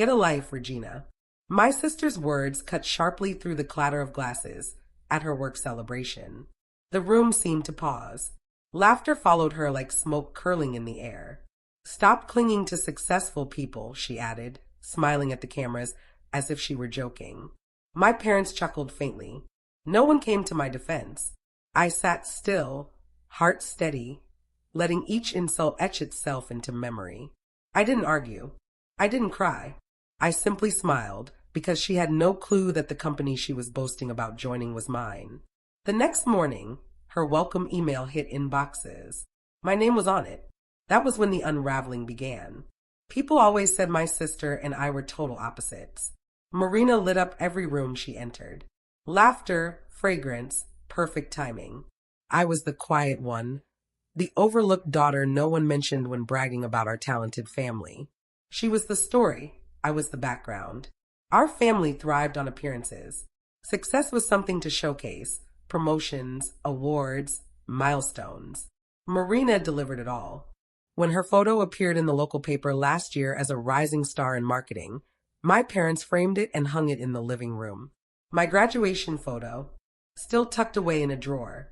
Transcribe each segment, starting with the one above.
Get a life, Regina. My sister's words cut sharply through the clatter of glasses at her work celebration. The room seemed to pause. Laughter followed her like smoke curling in the air. Stop clinging to successful people, she added, smiling at the cameras as if she were joking. My parents chuckled faintly. No one came to my defense. I sat still, heart steady, letting each insult etch itself into memory. I didn't argue. I didn't cry. I simply smiled because she had no clue that the company she was boasting about joining was mine. The next morning, her welcome email hit inboxes. My name was on it. That was when the unraveling began. People always said my sister and I were total opposites. Marina lit up every room she entered. Laughter, fragrance, perfect timing. I was the quiet one, the overlooked daughter no one mentioned when bragging about our talented family. She was the story. I was the background. Our family thrived on appearances. Success was something to showcase. Promotions, awards, milestones. Marina delivered it all. When her photo appeared in the local paper last year as a rising star in marketing, my parents framed it and hung it in the living room. My graduation photo, still tucked away in a drawer.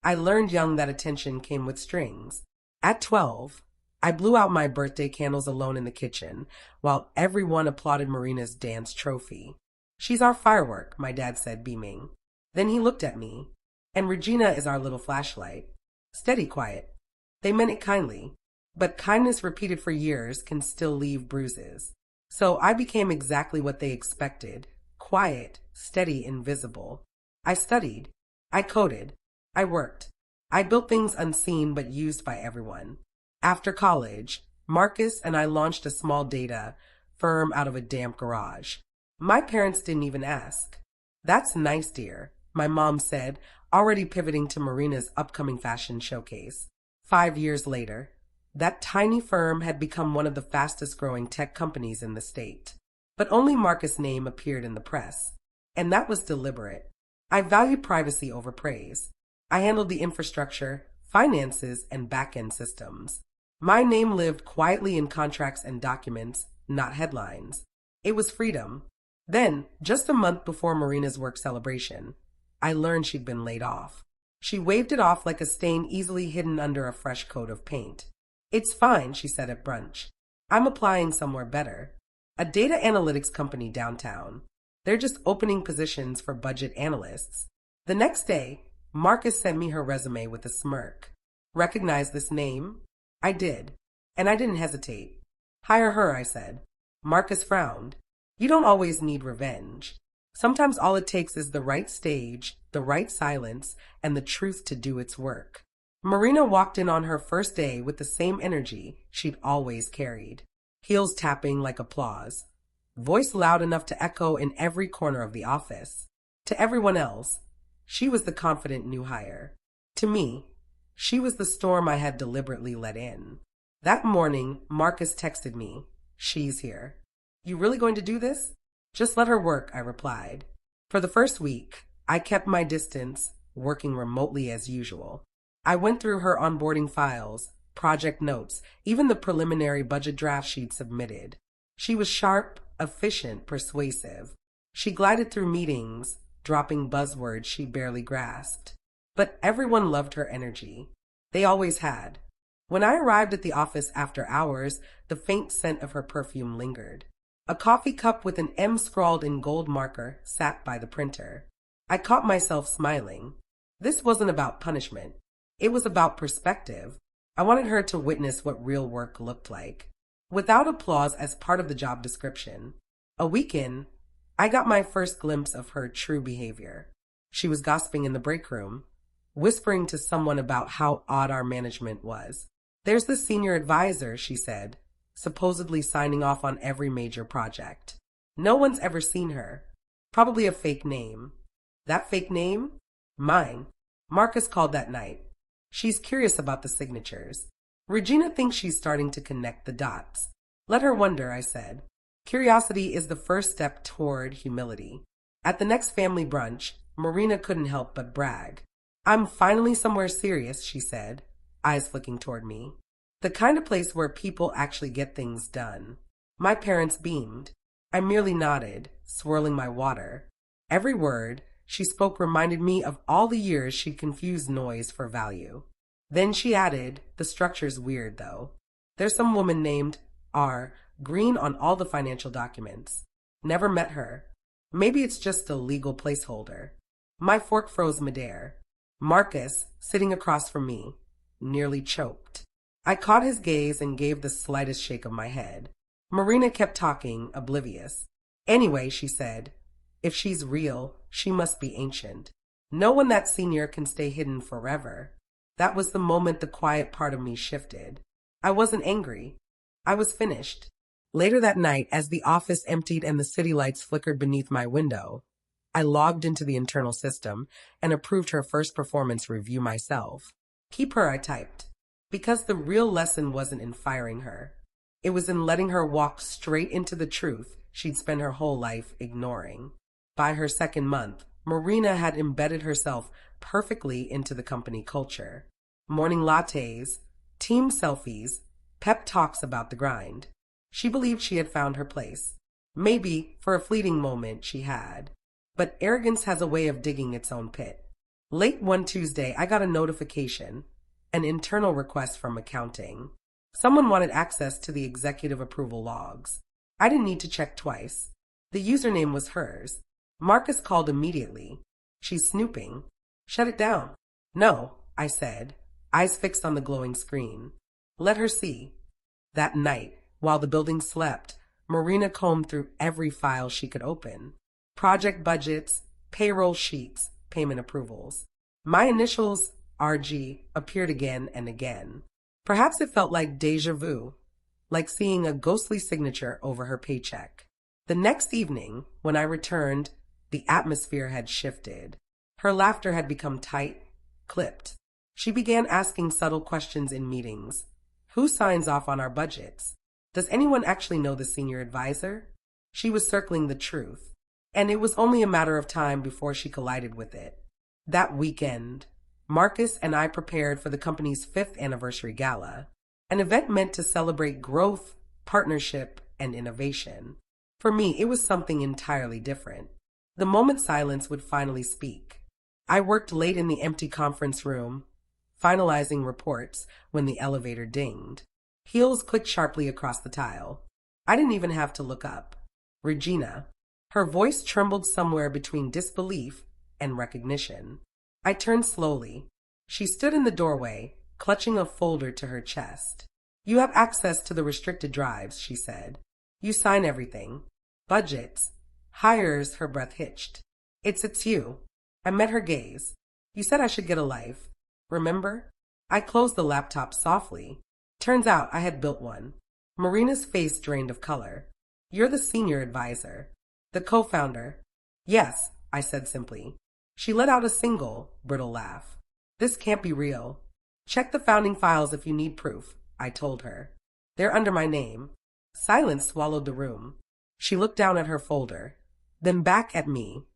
I learned young that attention came with strings. At 12, I blew out my birthday candles alone in the kitchen, while everyone applauded Marina's dance trophy. She's our firework, my dad said, beaming. Then he looked at me. And Regina is our little flashlight. Steady, quiet. They meant it kindly, but kindness repeated for years can still leave bruises. So I became exactly what they expected. Quiet, steady, invisible. I studied. I coded. I worked. I built things unseen but used by everyone. After college, Marcus and I launched a small data firm out of a damp garage. My parents didn't even ask. That's nice, dear, my mom said, already pivoting to Marina's upcoming fashion showcase. 5 years later, that tiny firm had become one of the fastest growing tech companies in the state. But only Marcus' name appeared in the press. And that was deliberate. I valued privacy over praise. I handled the infrastructure, finances, and back-end systems. My name lived quietly in contracts and documents, not headlines. It was freedom. Then, just a month before Marina's work celebration, I learned she'd been laid off. She waved it off like a stain easily hidden under a fresh coat of paint. It's fine, she said at brunch. I'm applying somewhere better. A data analytics company downtown. They're just opening positions for budget analysts. The next day, Marcus sent me her resume with a smirk. Recognize this name? I did. And I didn't hesitate. Hire her, I said. Marcus frowned. You don't always need revenge. Sometimes all it takes is the right stage, the right silence, and the truth to do its work. Marina walked in on her first day with the same energy she'd always carried. Heels tapping like applause. Voice loud enough to echo in every corner of the office. To everyone else, she was the confident new hire. To me, she was the storm I had deliberately let in. That morning, Marcus texted me. She's here. You really going to do this? Just let her work, I replied. For the first week, I kept my distance, working remotely as usual. I went through her onboarding files, project notes, even the preliminary budget draft she'd submitted. She was sharp, efficient, persuasive. She glided through meetings, dropping buzzwords she barely grasped. But everyone loved her energy. They always had. When I arrived at the office after hours, the faint scent of her perfume lingered. A coffee cup with an M scrawled in gold marker sat by the printer. I caught myself smiling. This wasn't about punishment. It was about perspective. I wanted her to witness what real work looked like, without applause as part of the job description. A week in, I got my first glimpse of her true behavior. She was gossiping in the break room, whispering to someone about how odd our management was. There's the senior advisor, she said, supposedly signing off on every major project. No one's ever seen her. Probably a fake name. That fake name? Mine. Marcus called that night. She's curious about the signatures. Regina thinks she's starting to connect the dots. Let her wonder, I said. Curiosity is the first step toward humility. At the next family brunch, Marina couldn't help but brag. I'm finally somewhere serious, she said, eyes flicking toward me. The kind of place where people actually get things done. My parents beamed. I merely nodded, swirling my water. Every word she spoke reminded me of all the years she'd confused noise for value. Then she added, the structure's weird, though. There's some woman named R. Green on all the financial documents. Never met her. Maybe it's just a legal placeholder. My fork froze midair. Marcus, sitting across from me, nearly choked. I caught his gaze and gave the slightest shake of my head. Marina kept talking, oblivious. Anyway, she said, if she's real, she must be ancient. No one that senior can stay hidden forever. That was the moment the quiet part of me shifted. I wasn't angry. I was finished. Later that night, as the office emptied and the city lights flickered beneath my window, I logged into the internal system and approved her first performance review myself. Keep her, I typed. Because the real lesson wasn't in firing her. It was in letting her walk straight into the truth she'd spent her whole life ignoring. By her second month, Marina had embedded herself perfectly into the company culture. Morning lattes, team selfies, pep talks about the grind. She believed she had found her place. Maybe, for a fleeting moment, she had. But arrogance has a way of digging its own pit. Late one Tuesday, I got a notification, an internal request from accounting. Someone wanted access to the executive approval logs. I didn't need to check twice. The username was hers. Marcus called immediately. She's snooping. Shut it down. No, I said, eyes fixed on the glowing screen. Let her see. That night, while the building slept, Marina combed through every file she could open. Project budgets, payroll sheets, payment approvals. My initials, RG, appeared again and again. Perhaps it felt like déjà vu, like seeing a ghostly signature over her paycheck. The next evening, when I returned, the atmosphere had shifted. Her laughter had become tight, clipped. She began asking subtle questions in meetings. Who signs off on our budgets? Does anyone actually know the senior advisor? She was circling the truth, and it was only a matter of time before she collided with it. That weekend, Marcus and I prepared for the company's 5th anniversary gala, an event meant to celebrate growth, partnership, and innovation. For me, it was something entirely different. The moment silence would finally speak. I worked late in the empty conference room, finalizing reports when the elevator dinged. Heels clicked sharply across the tile. I didn't even have to look up. Regina. Her voice trembled somewhere between disbelief and recognition. I turned slowly. She stood in the doorway, clutching a folder to her chest. You have access to the restricted drives, she said. You sign everything. Budgets. Hires, her breath hitched. It's you. I met her gaze. You said I should get a life. Remember? I closed the laptop softly. Turns out I had built one. Marina's face drained of color. You're the senior advisor. The co-founder. Yes, I said simply. She let out a single, brittle laugh. This can't be real. Check the founding files if you need proof, I told her. They're under my name. Silence swallowed the room. She looked down at her folder, then back at me,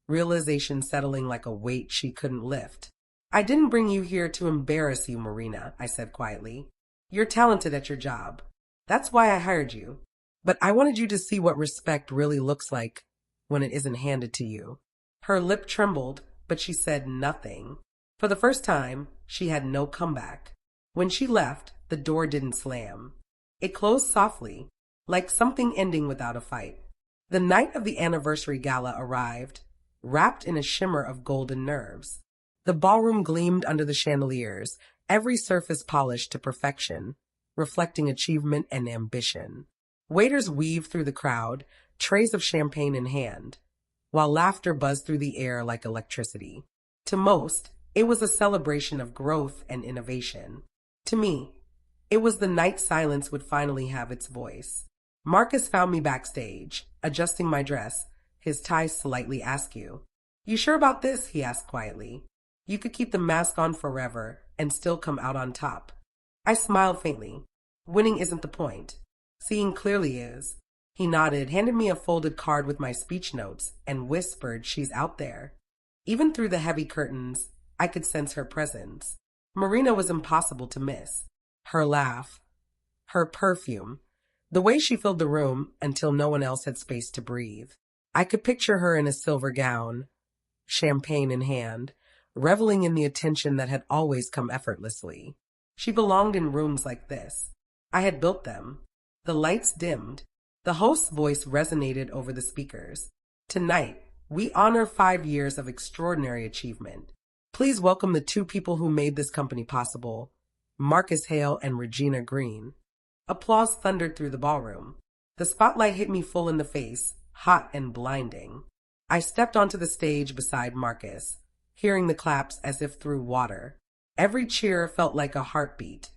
realization settling like a weight she couldn't lift. I didn't bring you here to embarrass you, Marina, I said quietly. You're talented at your job. That's why I hired you. But I wanted you to see what respect really looks like when it isn't handed to you. Her lip trembled, but she said nothing. For the first time, she had no comeback. When she left, the door didn't slam. It closed softly, like something ending without a fight. The night of the anniversary gala arrived, wrapped in a shimmer of golden nerves. The ballroom gleamed under the chandeliers, every surface polished to perfection, reflecting achievement and ambition. Waiters weaved through the crowd, trays of champagne in hand, while laughter buzzed through the air like electricity. To most, it was a celebration of growth and innovation. To me, it was the night silence would finally have its voice. Marcus found me backstage, adjusting my dress, his tie slightly askew. You sure about this? He asked quietly. You could keep the mask on forever and still come out on top. I smiled faintly. Winning isn't the point. Seeing clearly is. He nodded, handed me a folded card with my speech notes, and whispered, she's out there. Even through the heavy curtains, I could sense her presence. Marina was impossible to miss. Her laugh, her perfume, The way she filled the room until no one else had space to breathe. I could picture her in a silver gown, champagne in hand, reveling in the attention that had always come effortlessly. She belonged in rooms like this. I had built them. The lights dimmed. The host's voice resonated over the speakers. Tonight, we honor 5 years of extraordinary achievement. Please welcome the two people who made this company possible, Marcus Hale and Regina Green. Applause thundered through the ballroom. The spotlight hit me full in the face, hot and blinding. I stepped onto the stage beside Marcus, hearing the claps as if through water. Every cheer felt like a heartbeat,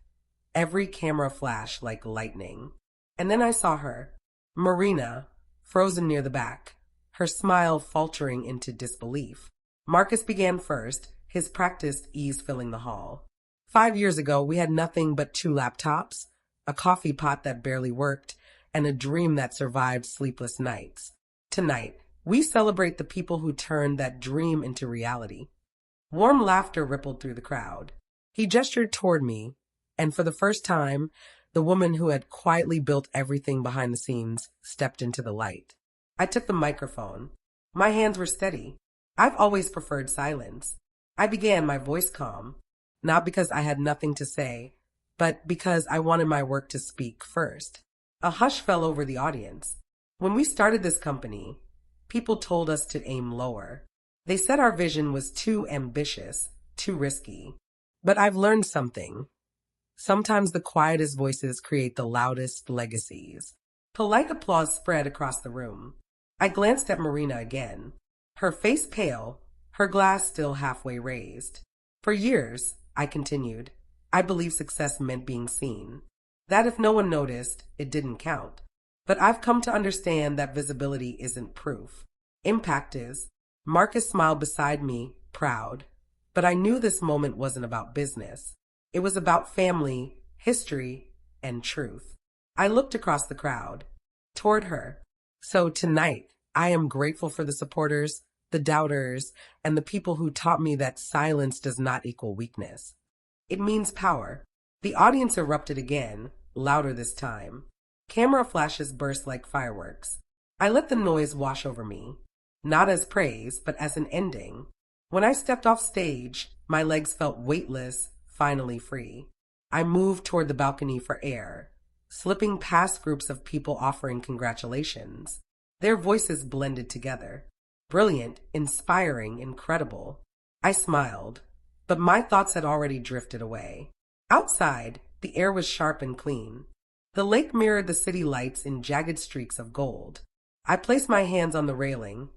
every camera flash like lightning. And then I saw her, Marina, frozen near the back, her smile faltering into disbelief. Marcus began first, his practiced ease filling the hall. 5 years ago, we had nothing but 2 laptops, a coffee pot that barely worked, and a dream that survived sleepless nights. Tonight, we celebrate the people who turned that dream into reality. Warm laughter rippled through the crowd. He gestured toward me, and for the first time, the woman who had quietly built everything behind the scenes stepped into the light. I took the microphone. My hands were steady. I've always preferred silence. I began, my voice calm, not because I had nothing to say, but because I wanted my work to speak first. A hush fell over the audience. When we started this company, people told us to aim lower. They said our vision was too ambitious, too risky. But I've learned something. Sometimes the quietest voices create the loudest legacies. Polite applause spread across the room. I glanced at Marina again. Her face pale, her glass still halfway raised. For years, I continued, I believed success meant being seen. That if no one noticed, it didn't count. But I've come to understand that visibility isn't proof. Impact is. Marcus smiled beside me, proud. But I knew this moment wasn't about business. It was about family, history, and truth. I looked across the crowd, toward her. So tonight, I am grateful for the supporters, the doubters, and the people who taught me that silence does not equal weakness. It means power. The audience erupted again, louder this time. Camera flashes burst like fireworks. I let the noise wash over me, not as praise, but as an ending. When I stepped off stage, my legs felt weightless, finally free. I moved toward the balcony for air, slipping past groups of people offering congratulations. Their voices blended together. Brilliant, inspiring, incredible. I smiled, but my thoughts had already drifted away. Outside, the air was sharp and clean. The lake mirrored the city lights in jagged streaks of gold. I placed my hands on the railing,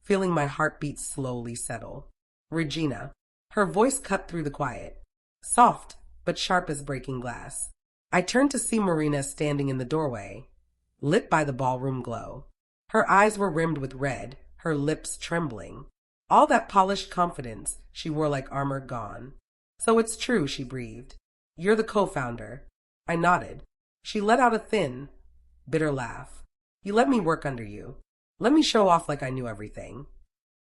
feeling my heartbeat slowly settle. Regina. Her voice cut through the quiet, soft but sharp as breaking glass. I turned to see Marina standing in the doorway, lit by the ballroom glow. Her eyes were rimmed with red, her lips trembling. All that polished confidence she wore like armor gone. So it's true, she breathed. You're the co-founder. I nodded. She let out a thin, bitter laugh. You let me work under you. Let me show off like I knew everything.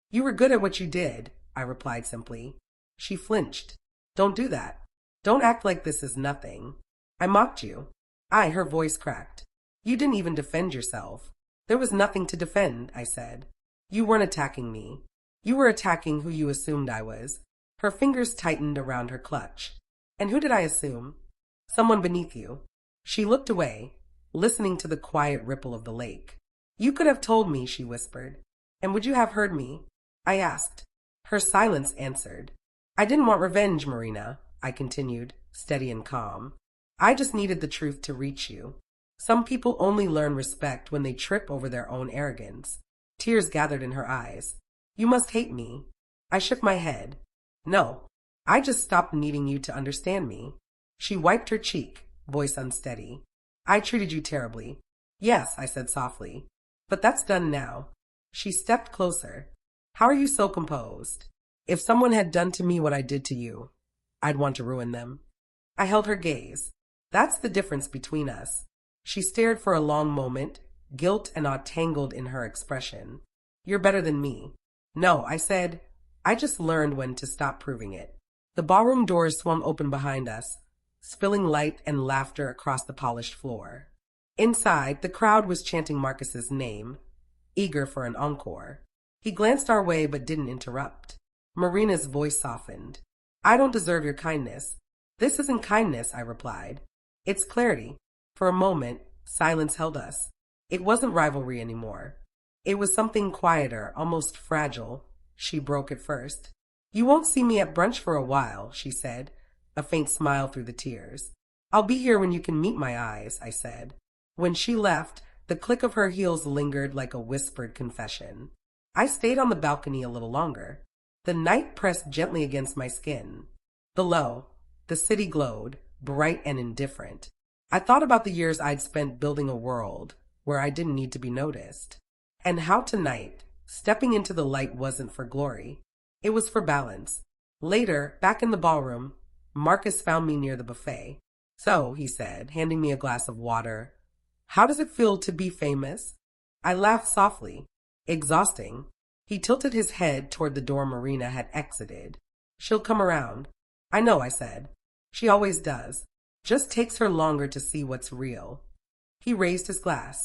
You were good at what you did, I replied simply. She flinched. Don't do that. Don't act like this is nothing. I mocked you. Her voice cracked. You didn't even defend yourself. There was nothing to defend, I said. You weren't attacking me. You were attacking who you assumed I was. Her fingers tightened around her clutch. And who did I assume? Someone beneath you. She looked away, listening to the quiet ripple of the lake. You could have told me, she whispered. And would you have heard me? I asked. Her silence answered. I didn't want revenge, Marina, I continued, steady and calm. I just needed the truth to reach you. Some people only learn respect when they trip over their own arrogance. Tears gathered in her eyes. You must hate me. I shook my head. No, I just stopped needing you to understand me. She wiped her cheek, voice unsteady. I treated you terribly. Yes, I said softly. But that's done now. She stepped closer. How are you so composed? If someone had done to me what I did to you, I'd want to ruin them. I held her gaze. That's the difference between us. She stared for a long moment, guilt and awe tangled in her expression. You're better than me. No, I said. I just learned when to stop proving it. The ballroom doors swung open behind us, spilling light and laughter across the polished floor. Inside, the crowd was chanting Marcus's name, eager for an encore. He glanced our way but didn't interrupt. Marina's voice softened. I don't deserve your kindness. This isn't kindness, I replied. It's clarity. For a moment, silence held us. It wasn't rivalry anymore. It was something quieter, almost fragile. She broke it first. You won't see me at brunch for a while, she said, a faint smile through the tears. I'll be here when you can meet my eyes, I said. When she left, the click of her heels lingered like a whispered confession. I stayed on the balcony a little longer. The night pressed gently against my skin. Below, the city glowed, bright and indifferent. I thought about the years I'd spent building a world where I didn't need to be noticed. And how tonight, stepping into the light wasn't for glory. It was for balance. Later, back in the ballroom, Marcus found me near the buffet. So, he said, handing me a glass of water, how does it feel to be famous? I laughed softly. Exhausting. He tilted his head toward the door Marina had exited. She'll come around. I know, I said. She always does. Just takes her longer to see what's real. He raised his glass.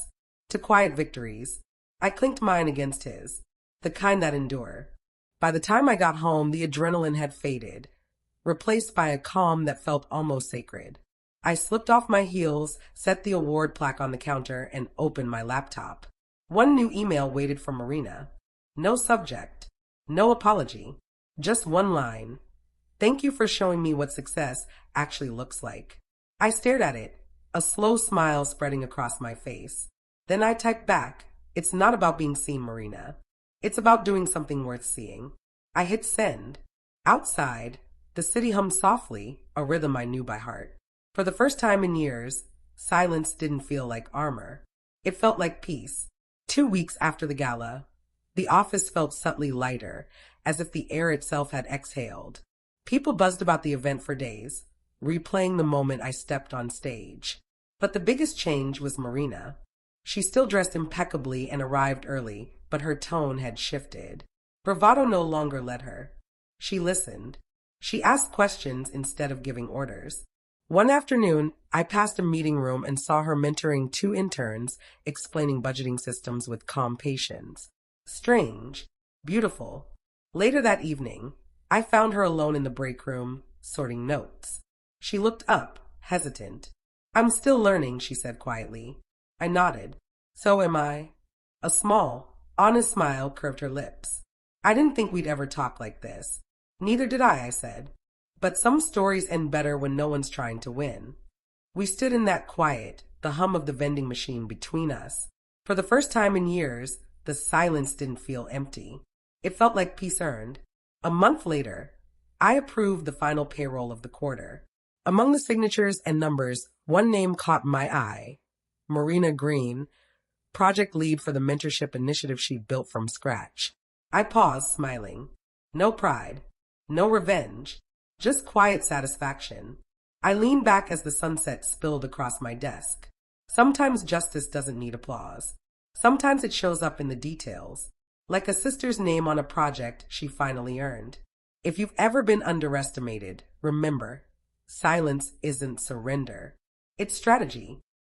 To quiet victories. I clinked mine against his. The kind that endure. By the time I got home, the adrenaline had faded, replaced by a calm that felt almost sacred. I slipped off my heels, set the award plaque on the counter, and opened my laptop. One new email waited from Marina. No subject. No apology. Just one line. Thank you for showing me what success actually looks like. I stared at it, a slow smile spreading across my face. Then I typed back, it's not about being seen, Marina. It's about doing something worth seeing. I hit send. Outside, the city hummed softly, a rhythm I knew by heart. For the first time in years, silence didn't feel like armor. It felt like peace. 2 weeks after the gala, the office felt subtly lighter, as if the air itself had exhaled. People buzzed about the event for days, replaying the moment I stepped on stage. But the biggest change was Marina. She still dressed impeccably and arrived early, but her tone had shifted. Bravado no longer led her. She listened. She asked questions instead of giving orders. One afternoon, I passed a meeting room and saw her mentoring 2 interns, explaining budgeting systems with calm patience. Strange. Beautiful. Later that evening, I found her alone in the break room, sorting notes. She looked up, hesitant. I'm still learning, she said quietly. I nodded. So am I. A small, honest smile curved her lips. I didn't think we'd ever talk like this. Neither did I said. But some stories end better when no one's trying to win. We stood in that quiet, the hum of the vending machine between us. For the first time in years, the silence didn't feel empty. It felt like peace earned. A month later, I approved the final payroll of the quarter. Among the signatures and numbers, one name caught my eye. Marina Green, project lead for the mentorship initiative she built from scratch. I paused, smiling. No pride, no revenge, just quiet satisfaction. I leaned back as the sunset spilled across my desk. Sometimes justice doesn't need applause. Sometimes it shows up in the details, like a sister's name on a project she finally earned. If you've ever been underestimated, remember, silence isn't surrender. It's strategy.